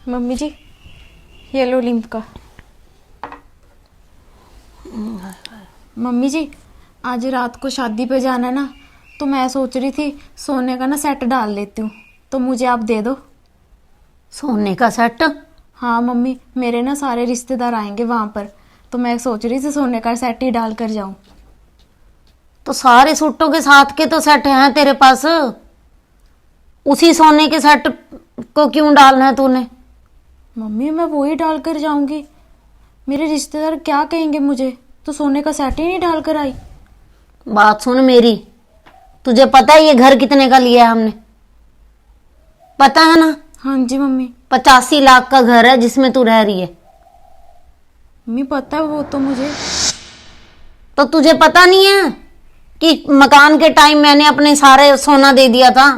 Mummy जी ये लो Limca. Mummy जी आज रात को शादी पे जाना है ना, तो मैं सोच रही थी सोने का ना सेट डाल लेती हूँ, तो मुझे आप दे दो। सोने का सेट? हाँ मम्मी, मेरे ना सारे रिश्तेदार आएंगे वहाँ पर, तो मैं सोच रही थी सोने का सेट ही डाल कर जाऊँ। तो सारे सूटों के साथ के तो सेट हैं तेरे पास, उसी सोने के सेट को क्यों डालना है तूने? मम्मी मैं वो ही डाल कर जाऊंगी, मेरे रिश्तेदार क्या कहेंगे मुझे, तो सोने का सेट ही नहीं डाल कर आई। बात सुन मेरी, तुझे पता है ये घर कितने का लिया है हमने? पता है ना? हाँ जी मम्मी। 85 लाख का घर है जिसमें तू रह रही है। मम्मी पता है वो तो मुझे। तो तुझे पता नहीं है कि मकान के टाइम मैंने अपने सारे सोना दे दिया था,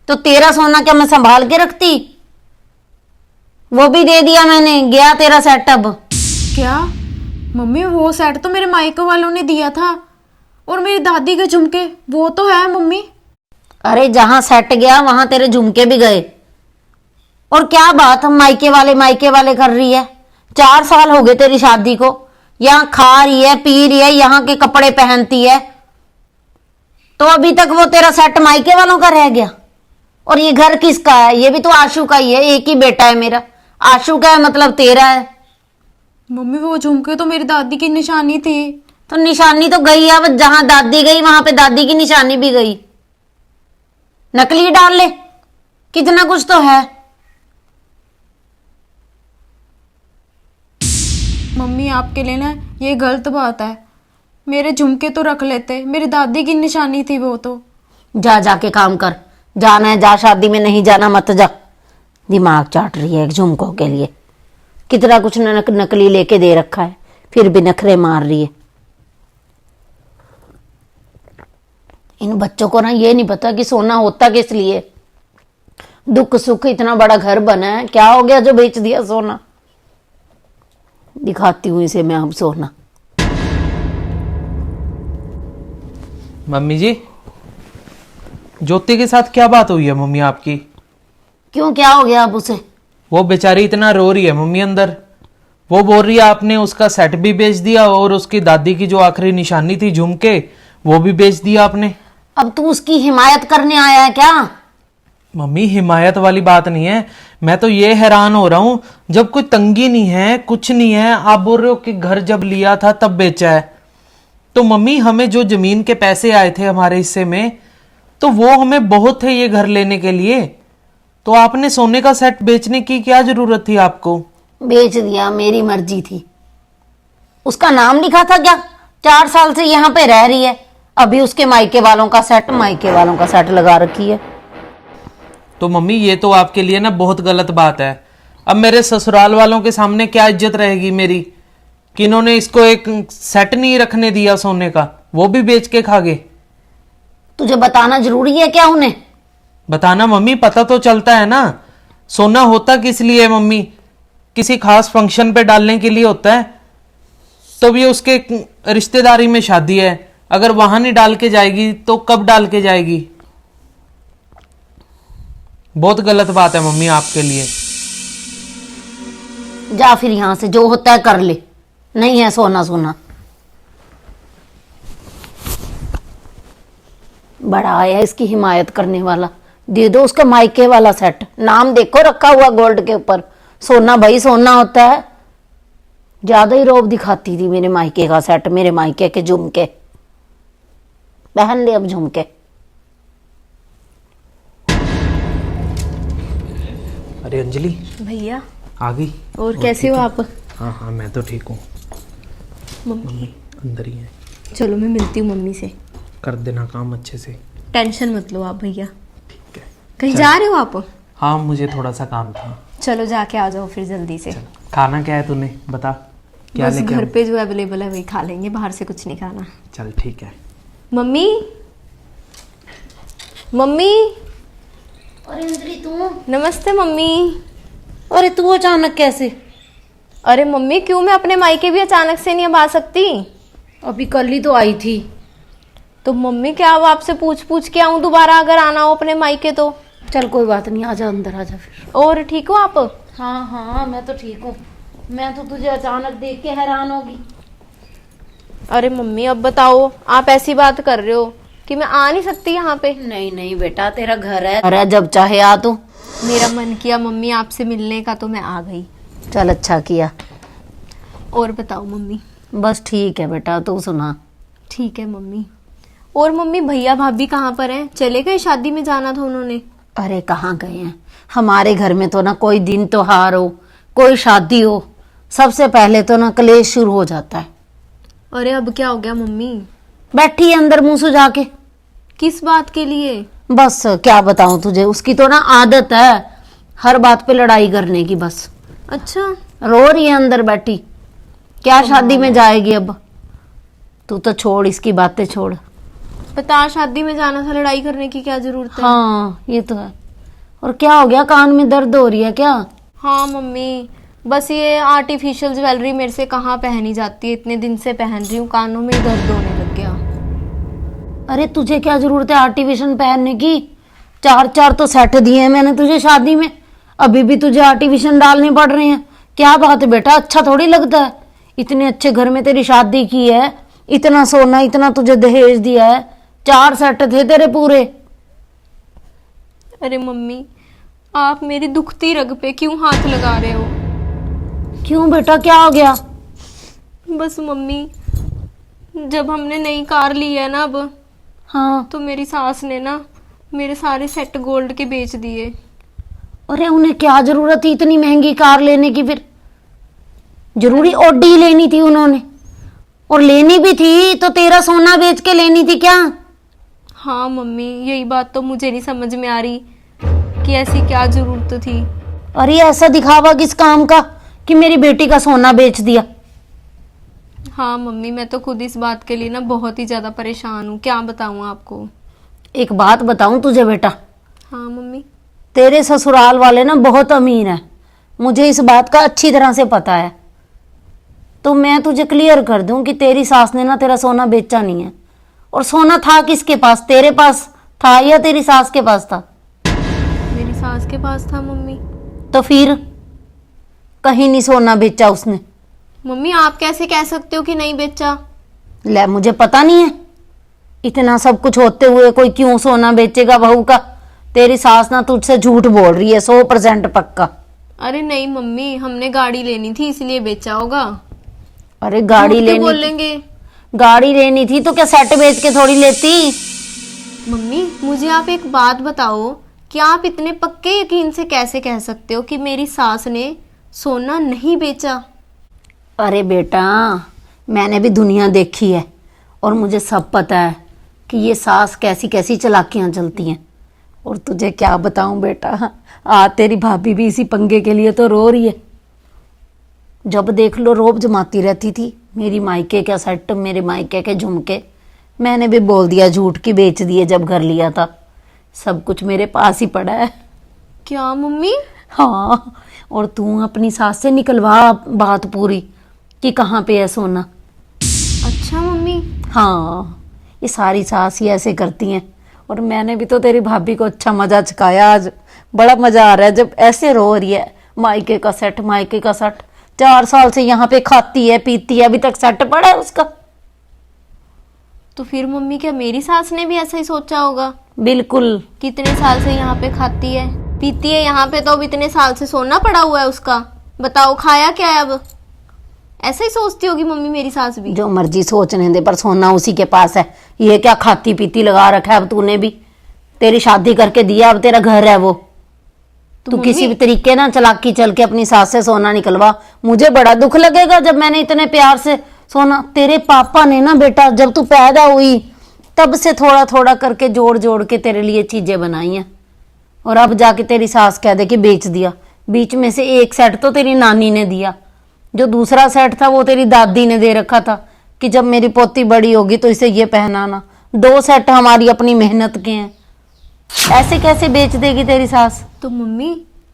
तो तेरा सोना क्या मैं संभाल के रखती? वो भी दे दिया मैंने, गया तेरा सेट। अब क्या मम्मी, वो सेट तो मेरे मायके वालों ने दिया था, और मेरी दादी के झुमके वो तो है मम्मी। अरे जहां सेट गया वहां तेरे झुमके भी गए। और क्या बात हम मायके वाले कर रही है? 4 साल हो गए तेरी शादी को, यहाँ खा रही है पी रही है, यहाँ के कपड़े पहनती है, तो अभी तक वो तेरा सेट मायके वालों का रह गया। और ये घर किसका है? ये भी तो आशु का ही है, एक ही बेटा है मेरा। आशु का है मतलब तेरा है। मम्मी वो झुमके तो मेरी दादी की निशानी थी। तो निशानी तो गई है, अब जहां दादी गई वहां पे दादी की निशानी भी गई। नकली डाल ले, कितना कुछ तो है। मम्मी आपके लिए ना ये गलत बात है, मेरे झुमके तो रख लेते, मेरी दादी की निशानी थी वो तो। जा जाके काम कर, जाना है जा, शादी में नहीं जाना मत जा। दिमाग चाट रही है एक झुमकों के लिए, कितना कुछ नकली लेके दे रखा है, फिर भी नखरे मार रही है। इन बच्चों को ना ये नहीं पता कि सोना होता किस लिए। दुख सुख इतना बड़ा घर बना है, क्या हो गया जो बेच दिया सोना? दिखाती हूँ इसे मैं अब सोना। मम्मी जी, ज्योति के साथ क्या बात हुई है मम्मी आपकी? क्यों, क्या हो गया अब उसे? वो बेचारी इतना रो रही है मम्मी अंदर। वो बोल रही है आपने उसका सेट भी बेच दिया, और उसकी दादी की जो आखिरी निशानी थी झुमके, वो भी बेच दिया आपने। अब तू उसकी हिमायत करने आया है क्या? मम्मी हिमायत वाली बात नहीं है, मैं तो ये हैरान हो रहा हूं, जब कोई तंगी नहीं है कुछ नहीं है, आप बोल रहे हो कि घर जब लिया था तब बेचा है। तो मम्मी हमें जो जमीन के पैसे आए थे हमारे हिस्से में, तो वो हमें बहुत थे ये घर लेने के लिए, तो आपने सोने का सेट बेचने की क्या जरूरत थी आपको? बेच दिया, मेरी मर्जी थी। उसका नाम लिखा था क्या? 4 साल से यहाँ पे रह रही है, अभी उसके मायके वालों का सेट लगा रखी है। तो मम्मी ये तो आपके लिए ना बहुत गलत बात है। अब मेरे ससुराल वालों के सामने क्या इज्जत रहेगी मेरी कि इन्होंने इसको एक सेट नहीं रखने दिया सोने का, वो भी बेच के खा गए। तुझे बताना जरूरी है क्या उन्हें? बताना मम्मी, पता तो चलता है ना। सोना होता किस लिए मम्मी? किसी खास फंक्शन पे डालने के लिए होता है। तो भी उसके रिश्तेदारी में शादी है, अगर वहां नहीं डाल के जाएगी तो कब डाल के जाएगी? बहुत गलत बात है मम्मी आपके लिए। जा फिर यहां से, जो होता है कर ले, नहीं है सोना सोना। बड़ा आया इसकी हिमायत करने वाला। दे दो उसका मायके वाला सेट, नाम देखो रखा हुआ गोल्ड के ऊपर, सोना भाई सोना होता है। ज्यादा ही रौब दिखाती थी, मेरे मायके का सेट, मेरे मायके के झुमके। पहन ले अब झुमके। अरे अंजलि भैया आ गई? और कैसे हो आप? हाँ हाँ मैं तो ठीक हूँ। मम्मी अंदर ही है। चलो मैं मिलती हूँ मम्मी से। कर देना काम अच्छे से। टेंशन मत लो आप भैया। ठीक है। कहीं जा रहे हो आप? हाँ मुझे थोड़ा सा काम था। चलो जाके आ जाओ फिर जल्दी से। खाना क्या है तूने बता, क्या बस लेके घर आऊं? पे जो अवेलेबल है वही खा लेंगे, बाहर से कुछ नहीं खाना। चल ठीक है। Mummy, mummy. अरे अंजलि तू? नमस्ते मम्मी। अरे तू अचानक कैसे? अरे मम्मी क्यों, मैं अपने मायके भी अचानक से नहीं अब आ सकती? अभी कल ही तो आई थी। तो मम्मी क्या अब आपसे पूछ पूछ के आऊं दोबारा, अगर आना हो अपने मायके तो? चल कोई बात नहीं, आजा अंदर आजा फिर। और ठीक हो आप? हाँ हाँ, मैं तो ठीक हूँ। मैं तो तुझे अचानक देख के हैरान होगी। अरे मम्मी अब बताओ, आप ऐसी बात कर रहे हो कि मैं आ नहीं सकती यहाँ पे। नहीं नहीं बेटा, तेरा घर है, अरे जब चाहे आ तू। मेरा मन किया मम्मी आपसे मिलने का तो मैं आ गई। चल अच्छा किया। और बताओ मम्मी। बस ठीक है बेटा, तू सुना। ठीक है मम्मी। और मम्मी भैया भाभी कहाँ पर हैं? चले गए? शादी में जाना था उन्होंने। अरे कहाँ गए हैं, हमारे घर में तो ना कोई दिन त्योहार हो, कोई शादी हो, सबसे पहले तो ना कलेश शुरू हो जाता है। अरे अब क्या हो गया मम्मी? बैठी है अंदर मुंह सुझा के। किस बात के लिए? बस क्या बताऊं तुझे, उसकी तो ना आदत है हर बात पे लड़ाई करने की। बस अच्छा। रो रही है अंदर बैठी। क्या शादी में जाएगी अब? तू तो छोड़, इसकी बातें छोड़। बता, शादी में जाना था, लड़ाई करने की क्या जरूरत है? हाँ ये तो है। और क्या हो गया, कान में दर्द हो रही है क्या? हाँ मम्मी, बस ये आर्टिफिशियल ज्वेलरी मेरे से कहाँ पहनी जाती है, इतने दिन से पहन रही हूँ, कानों में दर्द होने लग गया। अरे तुझे क्या जरूरत है आर्टिफिशियल पहनने की? 4 तो सेट दिए हैं मैंने तुझे शादी में, अभी भी तुझे आर्टिफिशियल डालने पड़ रहे हैं? क्या बात है बेटा, अच्छा थोड़ी लगता है। इतने अच्छे घर में तेरी शादी की है, इतना सोना, इतना तुझे दहेज दिया है, 4 सेट थे तेरे पूरे। अरे मम्मी, आप मेरी दुखती रग पे क्यों हाथ लगा रहे हो? क्यों बेटा, क्या हो गया? बस मम्मी, जब हमने नई कार ली है ना अब, हाँ। तो मेरी सास ने ना मेरे सारे सेट गोल्ड के बेच दिए। अरे उन्हें क्या जरूरत थी इतनी महंगी कार लेने की? फिर जरूरी ऑडी लेनी थी उन्होंने, और लेनी भी थी तो तेरा सोना बेच के लेनी थी क्या? हाँ मम्मी, यही बात तो मुझे नहीं समझ में आ रही कि ऐसी क्या जरूरत थी। अरे ऐसा दिखावा किस काम का कि मेरी बेटी का सोना बेच दिया? हाँ मम्मी, मैं तो खुद इस बात के लिए ना बहुत ही ज्यादा परेशान हूँ, क्या बताऊँ आपको। एक बात बताऊं तुझे बेटा, हाँ मम्मी। तेरे ससुराल वाले ना बहुत अमीर हैं, मुझे इस बात का अच्छी तरह से पता है। तो मैं तुझे क्लियर कर दूं कि तेरी सास ने ना तेरा सोना बेचा नहीं है। और सोना था किसके पास, तेरे पास था या तेरी सास के पास था? मेरी सास के पास था मम्मी। तो फिर कहीं नहीं सोना बेचा उसने। मम्मी आप कैसे कह सकते हो कि नहीं बेचा? ले मुझे पता नहीं है, इतना सब कुछ होते हुए कोई क्यों सोना बेचेगा बहू का? तेरी सास ना तुझसे झूठ बोल रही है 100% पक्का। अरे नहीं मम्मी, हमने गाड़ी लेनी थी इसलिए बेचा होगा। अरे गाड़ी झूठ क्यों लेनी बोलेंगे? गाड़ी लेनी थी तो क्या सेट बेच के थोड़ी लेती? मम्मी मुझे आप एक बात बताओ, क्या आप इतने पक्के यकीन से कैसे कह सकते हो कि मेरी सास ने सोना नहीं बेचा? अरे बेटा, मैंने भी दुनिया देखी है और मुझे सब पता है कि ये सास कैसी कैसी चालाकियां चलती हैं। और तुझे क्या बताऊं बेटा, तेरी भाभी भी इसी पंगे के लिए तो रो रही है। जब देख लो रोब जमाती रहती थी, मेरी मायके का सेट, मेरे मायके के झुमके। मैंने भी बोल दिया झूठ की बेच दिए जब घर लिया था। सब कुछ मेरे पास ही पड़ा है। क्या मम्मी? हाँ, और तू अपनी सास से निकलवा बात पूरी कि कहाँ पे है सोना। अच्छा मम्मी। हाँ, ये सारी सास ही ऐसे करती हैं। और मैंने भी तो तेरी भाभी को अच्छा मजा चखाया आज, बड़ा मजा आ रहा है जब ऐसे रो रही है। मायके का सेट, मायके का सेट, 4 साल से यहाँ पे खाती है पीती है, अभी तक सेट पड़ा है उसका। तो फिर मम्मी क्या मेरी सास ने भी ऐसा ही सोचा होगा? बिल्कुल। कितने साल से यहाँ पे खाती है पीती है यहाँ पे, तो अब इतने साल से सोना पड़ा हुआ है उसका, बताओ खाया क्या है अब? ऐसा ही सोचती होगी मम्मी मेरी सास भी। जो मर्जी सोचने दे, पर सोना उसी के पास है। ये क्या खाती पीती लगा रखा है अब तूने भी? तेरी शादी करके दिया, अब तेरा घर है वो। तू किसी भी तरीके ना चालाकी चल के अपनी सास से सोना निकलवा। मुझे बड़ा दुख लगेगा जब मैंने इतने प्यार से सोना, तेरे पापा ने ना बेटा जब तू पैदा हुई तब से थोड़ा थोड़ा करके जोड़ जोड़ के तेरे लिए चीजें बनाई हैं, और अब जाके तेरी सास कह दे कि बेच दिया। बीच में से एक सेट तो तेरी नानी ने दिया, जो दूसरा सेट था वो तेरी दादी ने दे रखा था कि जब मेरी पोती बड़ी होगी तो इसे ये पहनाना। 2 सेट हमारी अपनी मेहनत के हैं, ऐसे कैसे बेच देगी तेरी सास? तो मम्मी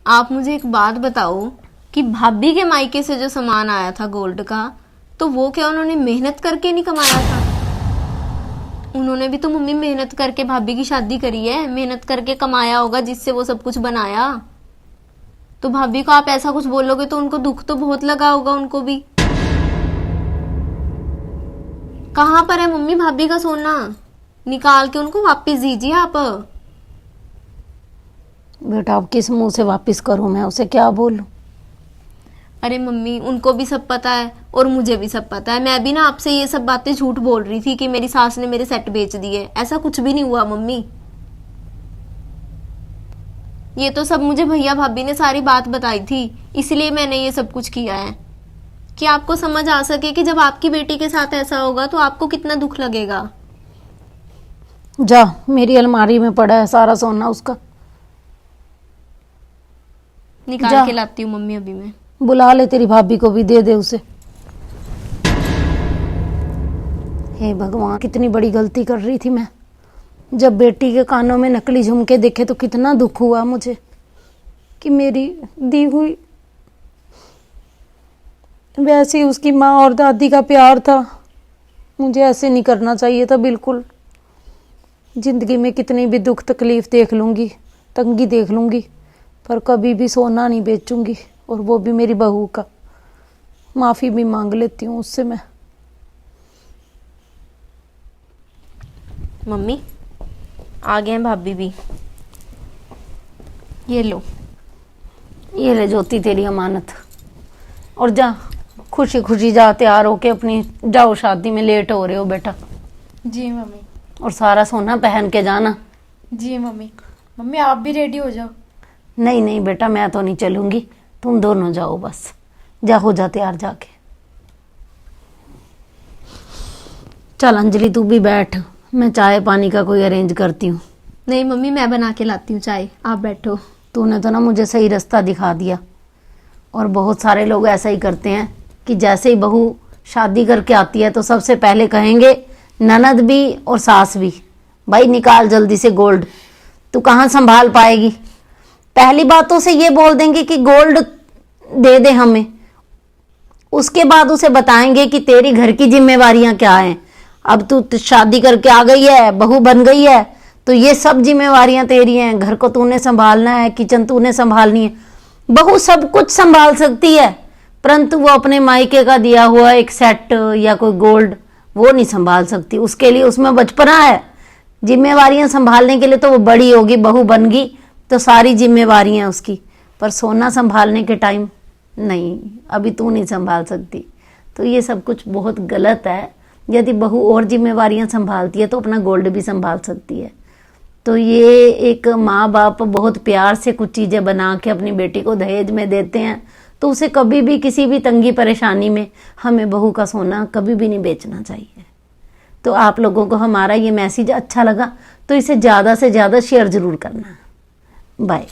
आप मुझे एक बात बताओ कि भाभी के मायके से जो सामान आया था गोल्ड का, तो वो क्या उन्होंने मेहनत करके नहीं कमाया था? उन्होंने भी तो मम्मी मेहनत करके भाभी की शादी करी है, मेहनत करके कमाया होगा जिससे वो सब कुछ बनाया। तो भाभी को आप ऐसा कुछ बोलोगे तो उनको दुख तो बहुत लगा होगा, उनको भी। कहाँ पर है मम्मी भाभी का सोना? निकाल के उनको वापस दीजिए आप। बेटा अब किस मुंह से वापस करूं, मैं उसे क्या बोलूं? अरे मम्मी, उनको भी सब पता है और मुझे भी सब पता है। मैं भी ना आपसे ये सब बातें झूठ बोल रही थी कि मेरी सास ने मेरे सेट बेच दिए। ऐसा कुछ भी नहीं हुआ मम्मी। ये तो सब मुझे भैया भाभी ने सारी बात बताई थी, इसलिए मैंने ये सब कुछ किया है कि आपको समझ आ सके कि जब आपकी बेटी के साथ ऐसा होगा तो आपको कितना दुख लगेगा। जा, मेरी अलमारी में पड़ा है सारा सोना उसका। निकाल जा। के लाती हूँ मम्मी अभी मैं। बुला ले, तेरी भाभी को भी दे दे उसे। हे भगवान, कितनी बड़ी गलती कर रही थी मैं। जब बेटी के कानों में नकली झुमके देखे तो कितना दुख हुआ मुझे कि मेरी दी हुई वैसे ही उसकी माँ और दादी का प्यार था। मुझे ऐसे नहीं करना चाहिए था बिल्कुल। जिंदगी में कितनी भी दुख तकलीफ देख लूंगी, तंगी देख लूंगी, पर कभी भी सोना नहीं बेचूंगी, और वो भी मेरी बहू का। माफी भी मांग लेती हूँ उससे मैं। मम्मी आ गए हैं भाभी भी, ये लो। ये ले ज्योति तेरी अमानत, और जा खुशी खुशी जा, तैयार होके अपनी जाओ, शादी में लेट हो रहे हो बेटा। जी मम्मी। और सारा सोना पहन के जाना। जी मम्मी। मम्मी आप भी रेडी हो जाओ। नहीं नहीं बेटा, मैं तो नहीं चलूंगी, तुम दोनों जाओ बस। जा, हो जा तैयार जाके। चल अंजलि तू भी बैठ, मैं चाय पानी का कोई अरेंज करती हूँ। नहीं मम्मी, मैं बना के लाती हूँ चाय, आप बैठो। तूने तो ना मुझे सही रास्ता दिखा दिया। और बहुत सारे लोग ऐसा ही करते हैं कि जैसे ही बहू शादी करके आती है तो सबसे पहले कहेंगे, ननद भी और सास भी, भाई निकाल जल्दी से गोल्ड, तू कहाँ संभाल पाएगी। पहली बातों से ये बोल देंगे कि गोल्ड दे दे हमें, उसके बाद उसे बताएंगे कि तेरी घर की जिम्मेवारियां क्या हैं। अब तू शादी करके आ गई है, बहू बन गई है, तो ये सब जिम्मेवारियां तेरी हैं। घर को तूने संभालना है, किचन तूने संभालनी है। बहू सब कुछ संभाल सकती है, परंतु वो अपने मायके का दिया हुआ एक सेट या कोई गोल्ड वो नहीं संभाल सकती। उसके लिए उसमें बचपना है। जिम्मेवारियां संभालने के लिए तो वो बड़ी होगी, बहू बन गई तो सारी जिम्मेवारियां उसकी, पर सोना संभालने के टाइम नहीं, अभी तू नहीं संभाल सकती। तो ये सब कुछ बहुत गलत है। यदि बहू और जिम्मेवारियां संभालती है तो अपना गोल्ड भी संभाल सकती है। तो ये एक माँ बाप बहुत प्यार से कुछ चीज़ें बना के अपनी बेटी को दहेज में देते हैं, तो उसे कभी भी किसी भी तंगी परेशानी में हमें बहू का सोना कभी भी नहीं बेचना चाहिए। तो आप लोगों को हमारा ये मैसेज अच्छा लगा तो इसे ज़्यादा से ज़्यादा शेयर ज़रूर करना। बाय।